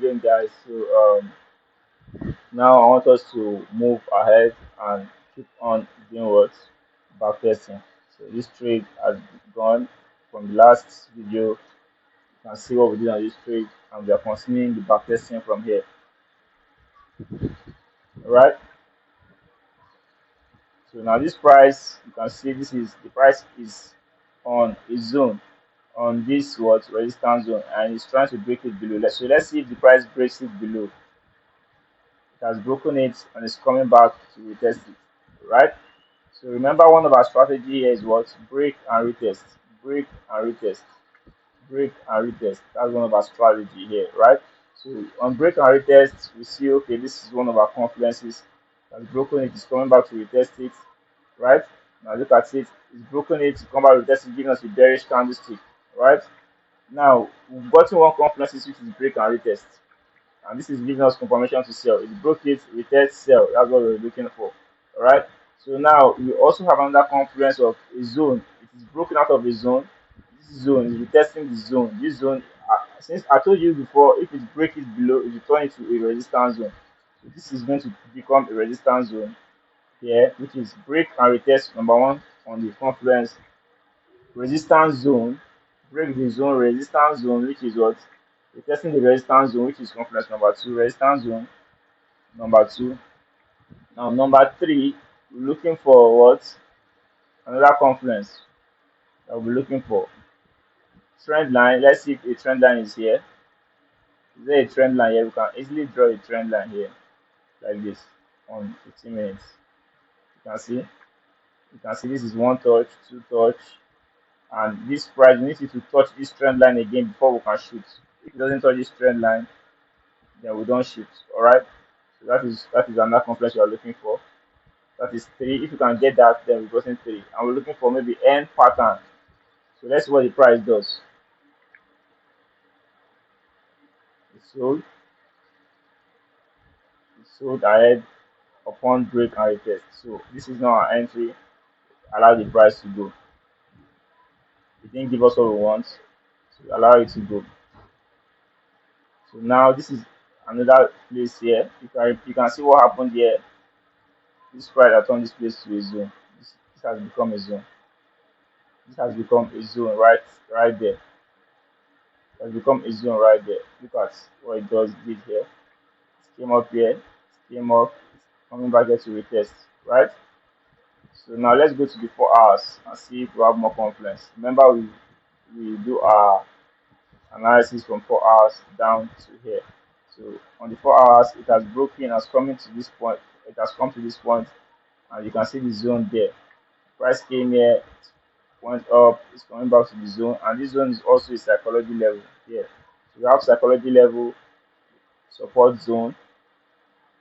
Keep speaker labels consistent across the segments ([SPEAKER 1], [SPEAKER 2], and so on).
[SPEAKER 1] again, guys. So now I want us to move ahead and keep on doing what backtesting. So this trade has gone from the last video. You can see what we did on this trade, and we are continuing the backtesting from here. All right. So now this price, you can see this is the price is on a zone on this what resistance zone, and it's trying to break it below. Let's see if the price breaks it below. It has broken it and it's coming back to retest it, right? So remember, one of our strategy here is what? Break and retest, break and retest, break and retest. That's one of our strategy here, right? So on break and retest, we see, okay, this is one of our confluences that's broken it, is coming back to retest it, right? Now look at it, it's broken it, come back to retest it, giving us a bearish candlestick, right? Now we've gotten one confluence which is break and retest, and this is giving us confirmation to sell. It broke it, retest, sell. That's what we're looking for. All right. So now we also have another confluence of a zone. It is broken out of a zone. This zone is retesting the zone. This zone, since I told you before, if it breaks it below, it will turn into a resistance zone. So this is going to become a resistance zone here, which is break and retest number one on the confluence resistance zone, break the zone, resistance zone, which is what? We're testing the resistance zone, which is confluence number two, resistance zone number two. Now, number three, we're looking for what? Another confluence that we'll be looking for. Trend line. Let's see if a trend line is here. Is there a trend line here? We can easily draw a trend line here, like this, on 15 minutes. You can see. You can see this is one touch, two touch, and this price, we need it to touch this trend line again before we can shoot. If it doesn't touch this trend line, then we don't shoot. All right. So that is another confluence you are looking for. That is three. If you can get that, then we've gotten three. And we're looking for maybe end pattern. So let's see what the price does. It sold. It sold ahead upon break and retest. So this is now our entry. Allow the price to go. It didn't give us what we want. So allow it to go. So now this is another place here. You can see what happened here. This price has turned this place to a zone. This has become a zone. This has become a zone right there. It has become a zone right there. Look at what it did here. It came up here, it came up, coming back here to retest, right? So now let's go to the 4 hours and see if we have more confluence. Remember, we do our analysis from 4 hours down to here. So on the 4 hours, it has broken, has coming to this point. It has come to this point, and you can see the zone there. Price came here, went up, it's coming back to the zone, and this zone is also a psychology level here. So we have psychology level, support zone.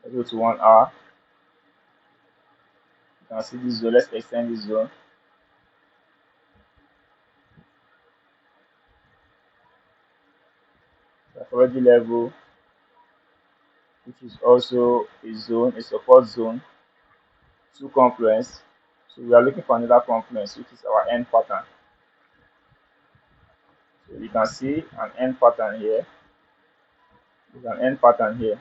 [SPEAKER 1] Let's go to 1 hour. You can see this zone. Let's extend this zone. Psychology level, which is also a zone, a support zone, two confluence. So we are looking for another confluence, which is our end pattern. So you can see an end pattern here. There's an end pattern here.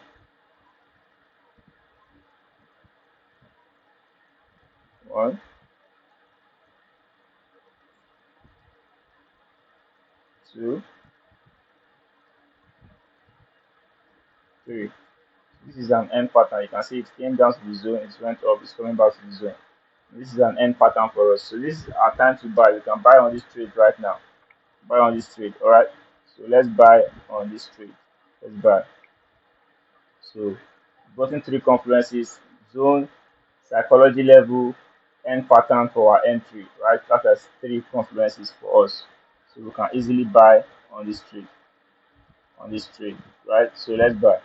[SPEAKER 1] One, two, three. This is an end pattern. You can see it came down to the zone, it went up, it's coming back to the zone. This is an end pattern for us. So this is our time to buy. We can buy on this trade right now. Buy on this trade. All right. So let's buy on this trade. Let's buy. So gotten three confluences: zone, psychology level, end pattern for our entry. Right. That has three confluences for us. So we can easily buy on this trade. On this trade. Right. So let's buy.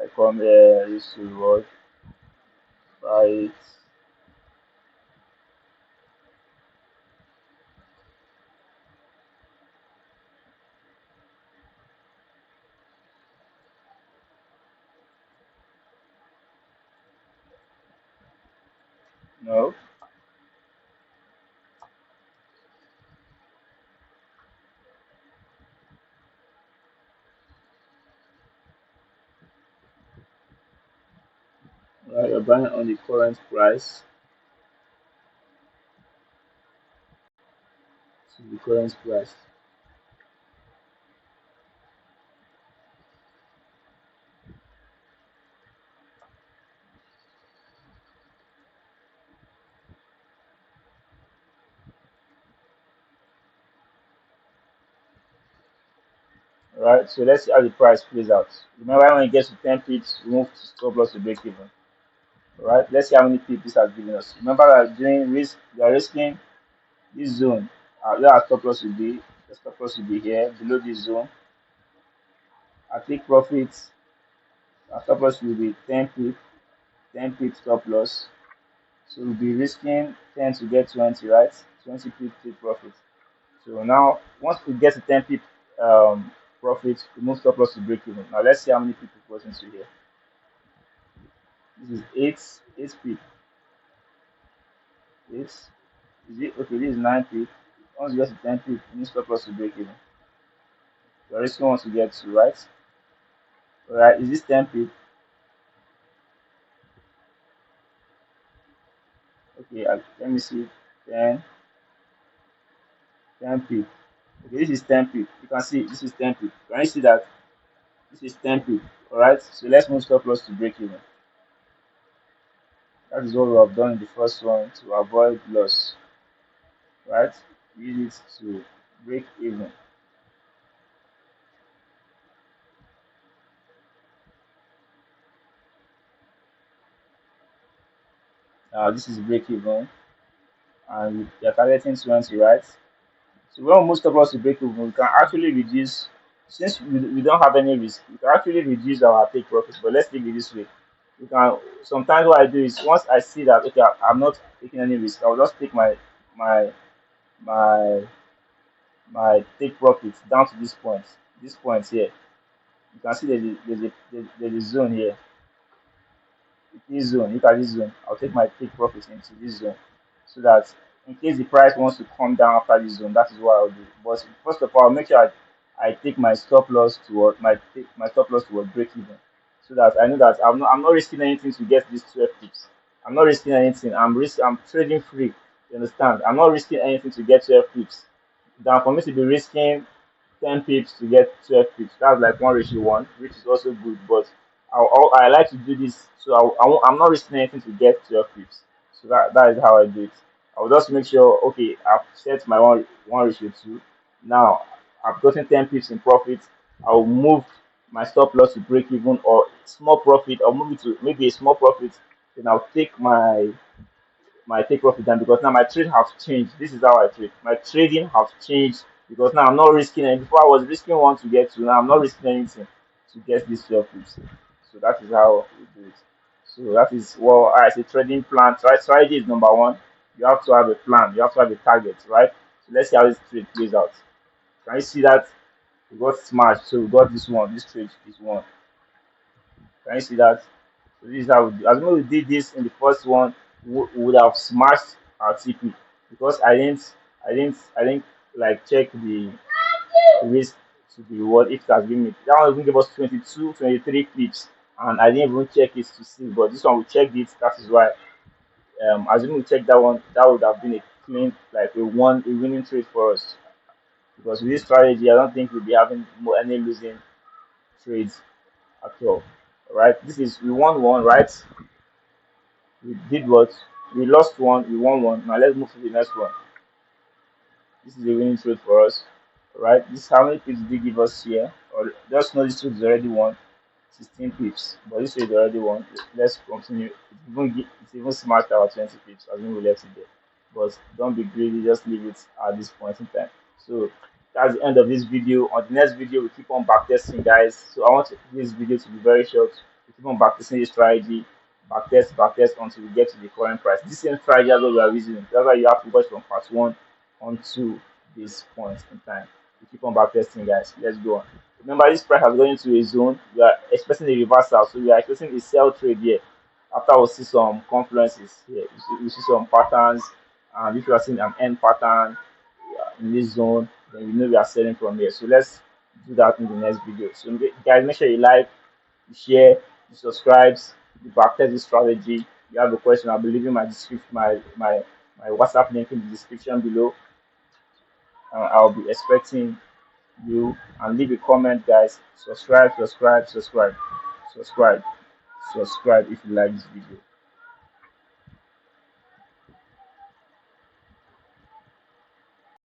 [SPEAKER 1] I come here. This will buy it. No. You're buying on the current price to the current price. Right? So let's see how the price plays out. Remember when it gets to 10 pips, we move to stop loss to break even. Right? Let's see how many pips this has given us. Remember that doing risk, we are risking this zone. Where our stop loss will be. The stop loss will be here below this zone. Our take profits, our stop loss will be 10 pip, 10 pip stop loss. So we'll be risking 10 to get 20, right? 20 pip take profit. So now once we get to 10 pip profit, we move stop loss to break even. Now let's see how many people got into here. This is 8 pip. 8 is it okay, this is 9 pip. Once you get to 10 pip, you need stop loss to break even. The risk wants to get to, right? Alright, is this 10 pip? Okay, let me see. 10, 10 pip. Okay, this is 10 pip. You can see this is 10 pip. Can you see that? This is 10 pip. Alright, so let's move stop loss to break even. That is what we have done in the first one to avoid loss. Right? Use it to break even. This is break even, and we are targeting 20, right? So when we move stop loss to break even, we can actually reduce, since we don't have any risk, we can actually reduce our take profit. But let's take it this way. We can sometimes what I do is once I see that okay, I'm not taking any risk, I'll just take my my my take profit down to this point. This point here. You can see there's a zone here. This zone, look at this zone. I'll take my take profit into this zone so that in case the price wants to come down after this zone, that is what I'll do. But first of all, I'll make sure I take my stop loss toward my stop loss toward break even, so that I know that I'm not risking anything to get these 12 pips. I'm not risking anything. I'm trading free. You understand? I'm not risking anything to get 12 pips. Than for me to be risking 10 pips to get 12 pips. That's like 1:1, which is also good. But I like to do this, so I'm not risking anything to get 12 pips. So that is how I do it. I'll just make sure, okay, I've set my 1:2. Now I've gotten 10 pips in profit. I'll move my stop loss to break even or small profit. I'll move it to maybe a small profit. Then I'll take my take profit down because now my trade has changed. This is how I trade. My trading has changed because now I'm not risking any. Before I was risking one to get two. Now I'm not risking anything to get these 12 pips. So that is how we do it. So that is what I say trading plan. Right? Strategy is number one. You have to have a plan. You have to have a target, right? So let's see how this trade plays out. Can you see that we got smashed? So we got this one. This trade is one. Can you see that? So this is how we do. As long as we did this in the first one, we would have smashed our TP because I didn't like check the risk to the reward if it has given me. That one even gave us 22, 23 pips, and I didn't even check it to see. But this one we checked it. That is why. Assuming we check that one, that would have been a clean, like a winning trade for us. Because with this strategy, I don't think we'll be having any losing trades at all. Right? This is we won one, right? We did what? We lost one, we won one. Now let's move to the next one. This is a winning trade for us. Right? This is how many pips did they give us here? Or just know this trade is already won. 16 pips. But this trade is already won. Let's continue. It's even smashed our 20 pips. I think we left it there. But don't be greedy, just leave it at this point in time. So that's the end of this video. On the next video, we keep on backtesting, guys. So I want this video to be very short. We keep on backtesting this strategy, backtest until we get to the current price. This same strategy is what we are using. That's why you have to watch from part one onto this point in time. We keep on backtesting, guys. Let's go on. Remember, this price has gone into a zone. We are expecting a reversal, so we are expecting a sell trade here. After we'll see some confluences here, we see some patterns, and if you are seeing an end pattern in this zone, then we know we are selling from here. So let's do that in the next video. So guys, make sure you like, you share, you subscribe, the backtest strategy. You have a question, I'll be leaving my description, my WhatsApp link in the description below. I'll be expecting you, and leave a comment, guys. Subscribe, subscribe, subscribe, subscribe, subscribe if you like this video.